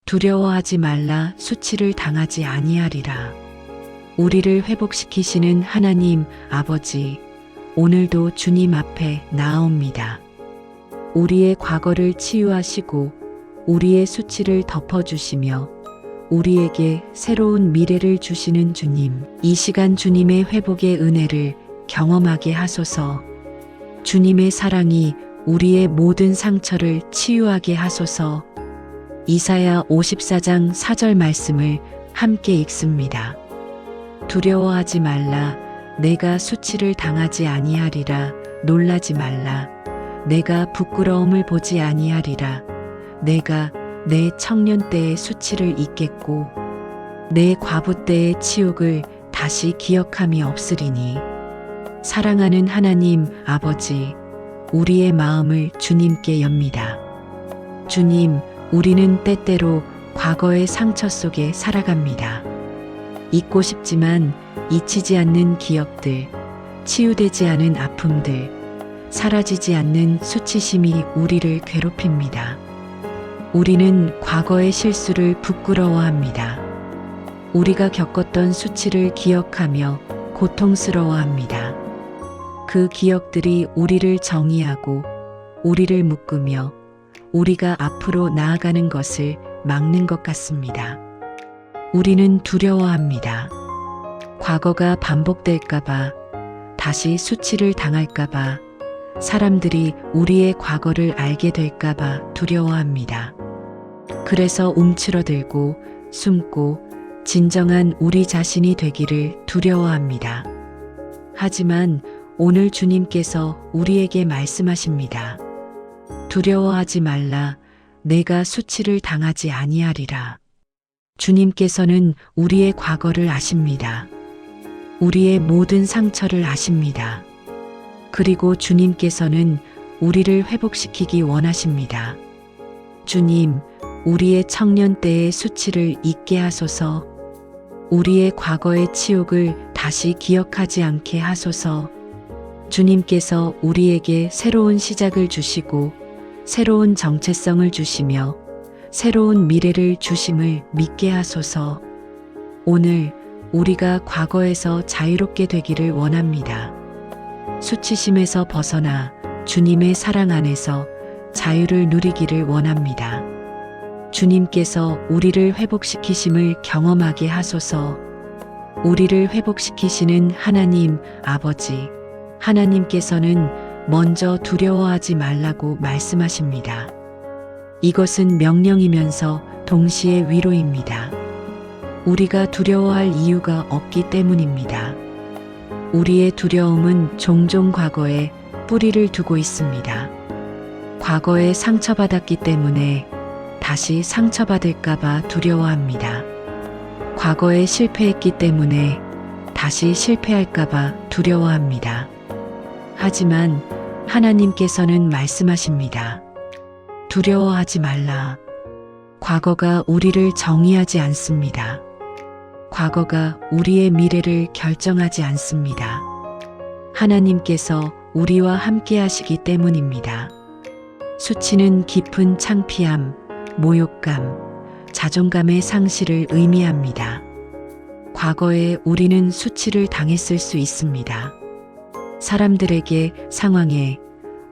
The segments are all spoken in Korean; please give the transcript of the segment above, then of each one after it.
두려워하지 말라. 수치를 당하지 아니하리라. 우리를 회복시키시는 하나님 아버지, 오늘도 주님 앞에 나아옵니다. 우리의 과거를 치유하시고 우리의 수치를 덮어주시며 우리에게 새로운 미래를 주시는 주님, 이 시간 주님의 회복의 은혜를 경험하게 하소서. 주님의 사랑이 우리의 모든 상처를 치유하게 하소서. 이사야 54장 4절 말씀을 함께 읽습니다. 두려워하지 말라. 내가 수치를 당하지 아니하리라. 놀라지 말라. 내가 부끄러움을 보지 아니하리라. 내가 내 청년 때의 수치를 잊겠고 내 과부 때의 치욕을 다시 기억함이 없으리니. 사랑하는 하나님 아버지, 우리의 마음을 주님께 엽니다. 주님, 우리는 때때로 과거의 상처 속에 살아갑니다. 잊고 싶지만 잊히지 않는 기억들, 치유되지 않은 아픔들, 사라지지 않는 수치심이 우리를 괴롭힙니다. 우리는 과거의 실수를 부끄러워합니다. 우리가 겪었던 수치를 기억하며 고통스러워합니다. 그 기억들이 우리를 정의하고 우리를 묶으며 우리가 앞으로 나아가는 것을 막는 것 같습니다. 우리는 두려워합니다. 과거가 반복될까봐, 다시 수치를 당할까봐, 사람들이 우리의 과거를 알게 될까봐 두려워합니다. 그래서 움츠러들고 숨고 진정한 우리 자신이 되기를 두려워합니다. 하지만 오늘 주님께서 우리에게 말씀하십니다. 두려워하지 말라. 내가 수치를 당하지 아니하리라. 주님께서는 우리의 과거를 아십니다. 우리의 모든 상처를 아십니다. 그리고 주님께서는 우리를 회복시키기 원하십니다. 주님, 우리의 청년 때의 수치를 잊게 하소서. 우리의 과거의 치욕을 다시 기억하지 않게 하소서. 주님께서 우리에게 새로운 시작을 주시고 새로운 정체성을 주시며 새로운 미래를 주심을 믿게 하소서. 오늘 우리가 과거에서 자유롭게 되기를 원합니다. 수치심에서 벗어나 주님의 사랑 안에서 자유를 누리기를 원합니다. 주님께서 우리를 회복시키심을 경험하게 하소서. 우리를 회복시키시는 하나님 아버지, 하나님께서는 먼저 두려워하지 말라고 말씀하십니다. 이것은 명령이면서 동시에 위로입니다. 우리가 두려워할 이유가 없기 때문입니다. 우리의 두려움은 종종 과거에 뿌리를 두고 있습니다. 과거에 상처받았기 때문에 다시 상처받을까봐 두려워합니다. 과거에 실패했기 때문에 다시 실패할까봐 두려워합니다. 하지만 하나님께서는 말씀하십니다. 두려워하지 말라. 과거가 우리를 정의하지 않습니다. 과거가 우리의 미래를 결정하지 않습니다. 하나님께서 우리와 함께 하시기 때문입니다. 수치는 깊은 창피함, 모욕감, 자존감의 상실을 의미합니다. 과거에 우리는 수치를 당했을 수 있습니다. 사람들에게, 상황에,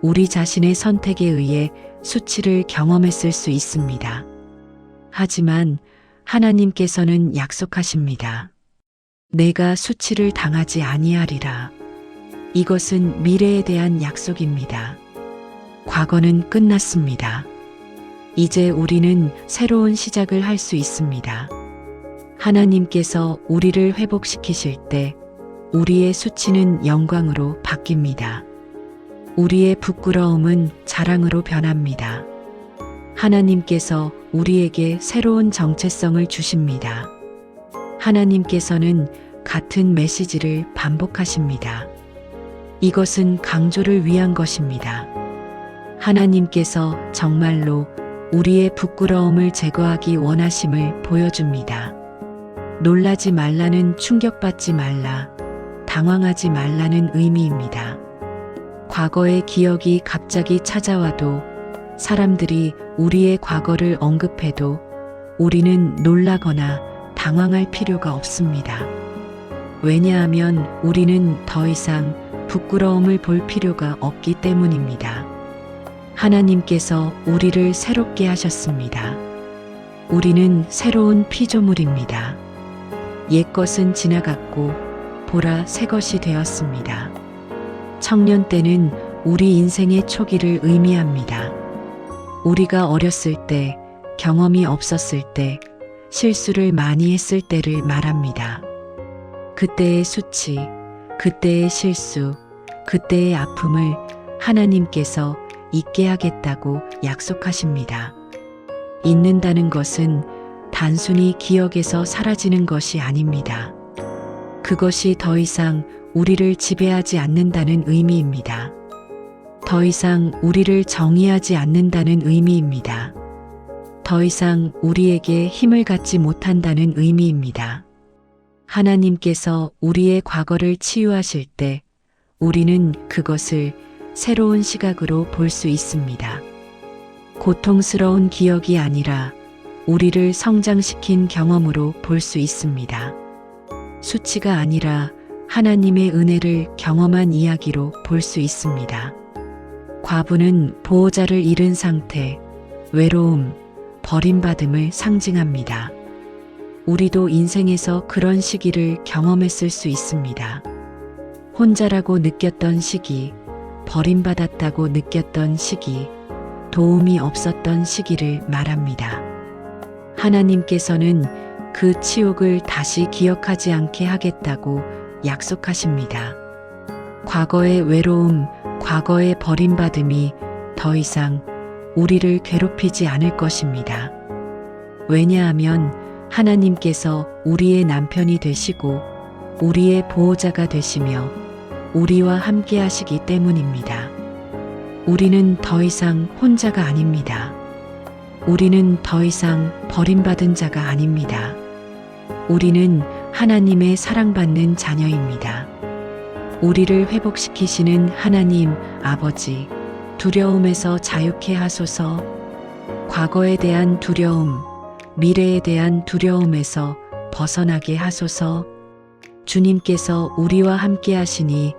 우리 자신의 선택에 의해 수치를 경험했을 수 있습니다. 하지만 하나님께서는 약속하십니다. 내가 수치를 당하지 아니하리라. 이것은 미래에 대한 약속입니다. 과거는 끝났습니다. 이제 우리는 새로운 시작을 할 수 있습니다. 하나님께서 우리를 회복시키실 때 우리의 수치는 영광으로 바뀝니다. 우리의 부끄러움은 자랑으로 변합니다. 하나님께서 우리에게 새로운 정체성을 주십니다. 하나님께서는 같은 메시지를 반복하십니다. 이것은 강조를 위한 것입니다. 하나님께서 정말로 우리의 부끄러움을 제거하기 원하심을 보여줍니다. 놀라지 말라는 충격받지 말라, 당황하지 말라는 의미입니다. 과거의 기억이 갑자기 찾아와도, 사람들이 우리의 과거를 언급해도 우리는 놀라거나 당황할 필요가 없습니다. 왜냐하면 우리는 더 이상 부끄러움을 볼 필요가 없기 때문입니다. 하나님께서 우리를 새롭게 하셨습니다. 우리는 새로운 피조물입니다. 옛것은 지나갔고 보라 새 것이 되었습니다. 청년 때는 우리 인생의 초기를 의미합니다. 우리가 어렸을 때, 경험이 없었을 때, 실수를 많이 했을 때를 말합니다. 그때의 수치, 그때의 실수, 그때의 아픔을 하나님께서 잊게 하겠다고 약속하십니다. 잊는다는 것은 단순히 기억에서 사라지는 것이 아닙니다. 그것이 더 이상 우리를 지배하지 않는다는 의미입니다. 더 이상 우리를 정의하지 않는다는 의미입니다. 더 이상 우리에게 힘을 갖지 못한다는 의미입니다. 하나님께서 우리의 과거를 치유하실 때 우리는 그것을 새로운 시각으로 볼 수 있습니다. 고통스러운 기억이 아니라 우리를 성장시킨 경험으로 볼 수 있습니다. 수치가 아니라 하나님의 은혜를 경험한 이야기로 볼 수 있습니다. 과부는 보호자를 잃은 상태, 외로움, 버림받음을 상징합니다. 우리도 인생에서 그런 시기를 경험했을 수 있습니다. 혼자라고 느꼈던 시기, 버림받았다고 느꼈던 시기, 도움이 없었던 시기를 말합니다. 하나님께서는 그 치욕을 다시 기억하지 않게 하겠다고 약속하십니다. 과거의 외로움, 과거의 버림받음이 더 이상 우리를 괴롭히지 않을 것입니다. 왜냐하면 하나님께서 우리의 남편이 되시고 우리의 보호자가 되시며 우리와 함께 하시기 때문입니다. 우리는 더 이상 혼자가 아닙니다. 우리는 더 이상 버림받은 자가 아닙니다. 우리는 하나님의 사랑받는 자녀입니다. 우리를 회복시키시는 하나님 아버지, 두려움에서 자유케 하소서. 과거에 대한 두려움, 미래에 대한 두려움에서 벗어나게 하소서. 주님께서 우리와 함께 하시니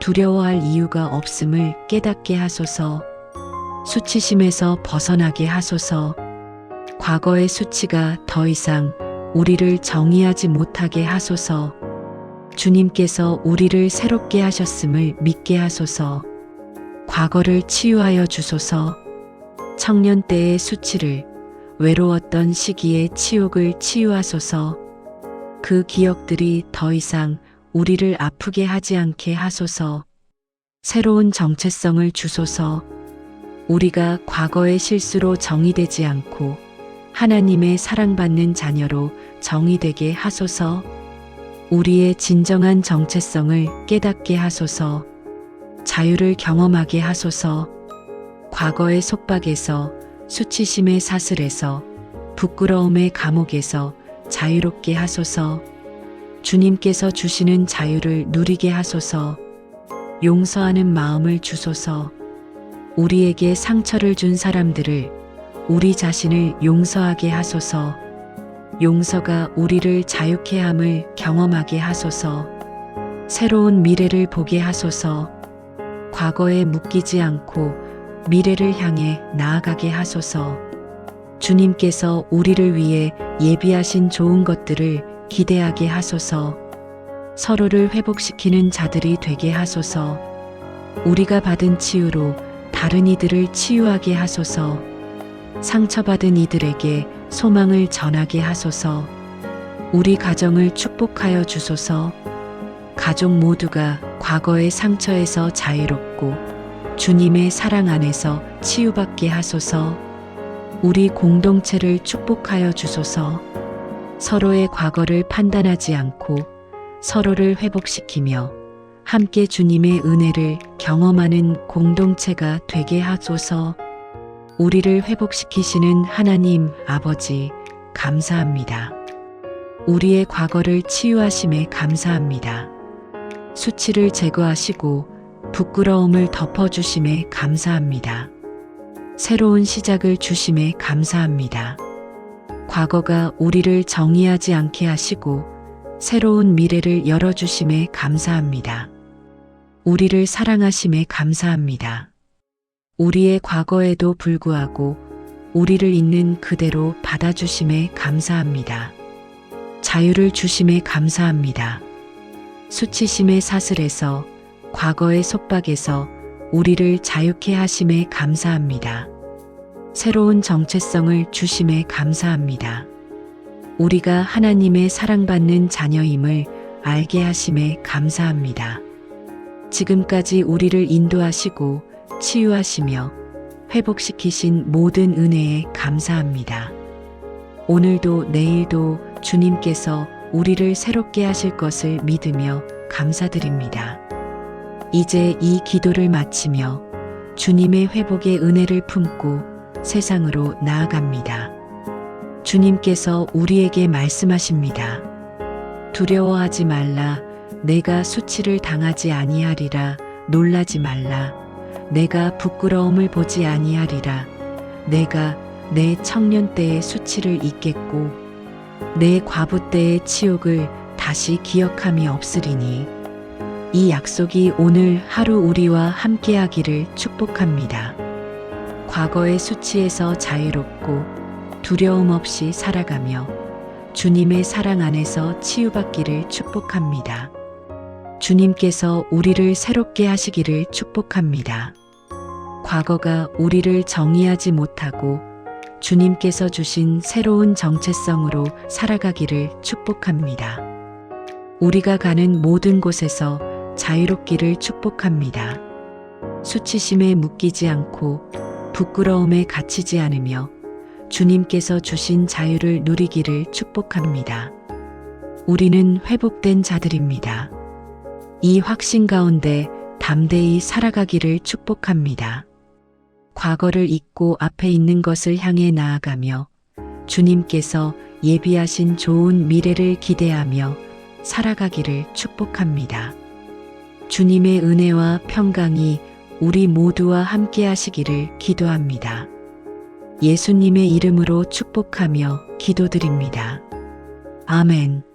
두려워할 이유가 없음을 깨닫게 하소서. 수치심에서 벗어나게 하소서. 과거의 수치가 더 이상 우리를 정의하지 못하게 하소서. 주님께서 우리를 새롭게 하셨음을 믿게 하소서. 과거를 치유하여 주소서. 청년 때의 수치를, 외로웠던 시기의 치욕을 치유하소서. 그 기억들이 더 이상 우리를 아프게 하지 않게 하소서. 새로운 정체성을 주소서. 우리가 과거의 실수로 정의되지 않고 하나님의 사랑받는 자녀로 정의되게 하소서. 우리의 진정한 정체성을 깨닫게 하소서. 자유를 경험하게 하소서. 과거의 속박에서, 수치심의 사슬에서, 부끄러움의 감옥에서 자유롭게 하소서. 주님께서 주시는 자유를 누리게 하소서. 용서하는 마음을 주소서. 우리에게 상처를 준 사람들을, 우리 자신을 용서하게 하소서. 용서가 우리를 자유케 함을 경험하게 하소서. 새로운 미래를 보게 하소서. 과거에 묶이지 않고 미래를 향해 나아가게 하소서. 주님께서 우리를 위해 예비하신 좋은 것들을 기대하게 하소서. 서로를 회복시키는 자들이 되게 하소서. 우리가 받은 치유로 다른 이들을 치유하게 하소서. 상처받은 이들에게 소망을 전하게 하소서. 우리 가정을 축복하여 주소서. 가족 모두가 과거의 상처에서 자유롭고 주님의 사랑 안에서 치유받게 하소서. 우리 공동체를 축복하여 주소서. 서로의 과거를 판단하지 않고 서로를 회복시키며 함께 주님의 은혜를 경험하는 공동체가 되게 하소서. 우리를 회복시키시는 하나님 아버지, 감사합니다. 우리의 과거를 치유하심에 감사합니다. 수치를 제거하시고 부끄러움을 덮어주심에 감사합니다. 새로운 시작을 주심에 감사합니다. 과거가 우리를 정의하지 않게 하시고 새로운 미래를 열어주심에 감사합니다. 우리를 사랑하심에 감사합니다. 우리의 과거에도 불구하고 우리를 있는 그대로 받아주심에 감사합니다. 자유를 주심에 감사합니다. 수치심의 사슬에서 과거의 속박에서 우리를 자유케 하심에 감사합니다. 새로운 정체성을 주심에 감사합니다. 우리가 하나님의 사랑받는 자녀임을 알게 하심에 감사합니다. 지금까지 우리를 인도하시고 치유하시며 회복시키신 모든 은혜에 감사합니다. 오늘도 내일도 주님께서 우리를 새롭게 하실 것을 믿으며 감사드립니다. 이제 이 기도를 마치며 주님의 회복의 은혜를 품고 세상으로 나아갑니다. 주님께서 우리에게 말씀하십니다. 두려워하지 말라. 내가 수치를 당하지 아니하리라. 놀라지 말라. 내가 부끄러움을 보지 아니하리라. 내가 내 청년 때의 수치를 잊겠고 내 과부 때의 치욕을 다시 기억함이 없으리니 이 약속이 오늘 하루 우리와 함께하기를 축복합니다. 과거의 수치에서 자유롭고 두려움 없이 살아가며 주님의 사랑 안에서 치유받기를 축복합니다. 주님께서 우리를 새롭게 하시기를 축복합니다. 과거가 우리를 정의하지 못하고 주님께서 주신 새로운 정체성으로 살아가기를 축복합니다. 우리가 가는 모든 곳에서 자유롭기를 축복합니다. 수치심에 묶이지 않고 부끄러움에 갇히지 않으며 주님께서 주신 자유를 누리기를 축복합니다. 우리는 회복된 자들입니다. 이 확신 가운데 담대히 살아가기를 축복합니다. 과거를 잊고 앞에 있는 것을 향해 나아가며 주님께서 예비하신 좋은 미래를 기대하며 살아가기를 축복합니다. 주님의 은혜와 평강이 우리 모두와 함께 하시기를 기도합니다. 예수님의 이름으로 축복하며 기도드립니다. 아멘.